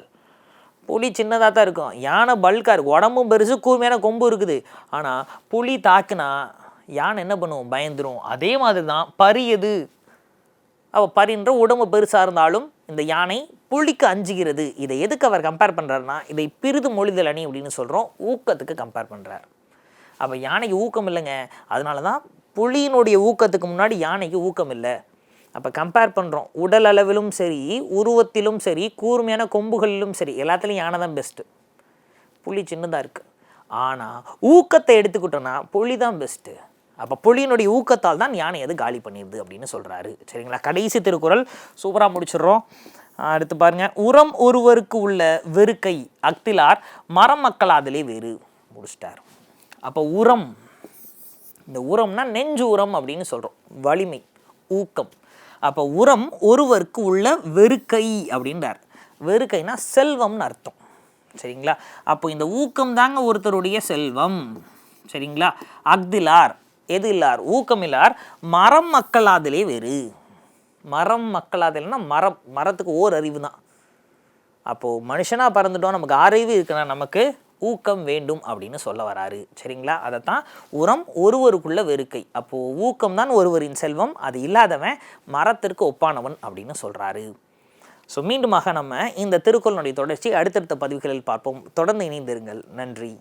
புலி சின்னதாக தான் இருக்கும், யானை பல்காக இருக்கும், உடம்பும் பெருசு, கூர்மையான கொம்பு இருக்குது. ஆனால் புலி தாக்குனா யானை என்ன பண்ணுவோம், பயந்துரும். அதே மாதிரி தான் பரியது. அப்போ பரின்ற உடம்பு பெருசாக இருந்தாலும் இந்த யானை புலிக்கு அஞ்சுகிறது. இதை எதுக்கு அவர் கம்பேர் பண்ணுறாருன்னா, இதை பிரிது மொழிதல் அணி அப்படின்னு சொல்கிறோம், ஊக்கத்துக்கு கம்பேர் பண்ணுறார். அப்போ யானைக்கு ஊக்கம் இல்லைங்க, அதனால தான் புலியினுடைய ஊக்கத்துக்கு முன்னாடி யானைக்கு ஊக்கம் இல்லை. அப்போ கம்பேர் பண்ணுறோம், உடல் அளவிலும் சரி, உருவத்திலும் சரி, கூர்மையான கொம்புகளிலும் சரி, எல்லாத்துலேயும் யானை தான் பெஸ்ட்டு, புலி சின்னதாக இருக்குது. ஆனால் ஊக்கத்தை எடுத்துக்கிட்டோன்னா புலி தான் பெஸ்ட்டு. அப்போ புலியினுடைய ஊக்கத்தால் தான் யானை அது காலி பண்ணிடுது அப்படின்னு சொல்கிறாரு. சரிங்களா? கடைசி திருக்குறள் சூப்பராக முடிச்சிடுறோம். அடுத்து பாருங்கள், உரம் ஒருவருக்கு உள்ள வெறுக்கை அக்திலார் மரம் மக்களாதலே வேறு. முடிச்சிட்டார். அப்போ உரம், இந்த உரம்னா நெஞ்சு உரம் அப்படின்னு சொல்கிறோம், வலிமை, ஊக்கம். அப்போ உரம் ஒருவருக்கு உள்ள வெறுக்கை அப்படின்றார். வெறுக்கைனா செல்வம்னு அர்த்தம். சரிங்களா? அப்போ இந்த ஊக்கம் தாங்க ஒருத்தருடைய செல்வம். சரிங்களா? அக்திலார், எது இல்லார், ஊக்கம் இல்லார் மரம் மக்களாதலே வேறு. மரம் மக்களாதல்னா மரத்துக்கு ஓர் அறிவு தான். அப்போது மனுஷனாக பிறந்துட்டோம், நமக்கு அறிவு இருக்குன்னா நமக்கு ஊக்கம் வேண்டும் அப்படின்னு சொல்ல வராரு. சரிங்களா? அதைத்தான் உரம் ஒருவருக்குள்ள வெறுக்கை. அப்போது ஊக்கம் தான் ஒருவரின் செல்வம், அது இல்லாதவன் மரத்திற்கு ஒப்பானவன் அப்படின்னு சொல்கிறாரு. ஸோ மீண்டுமாக நம்ம இந்த திருக்குறளுடைய தொடர்ச்சி அடுத்தடுத்த பதிவுகளில் பார்ப்போம். தொடர்ந்து இணைந்திருங்கள். நன்றி.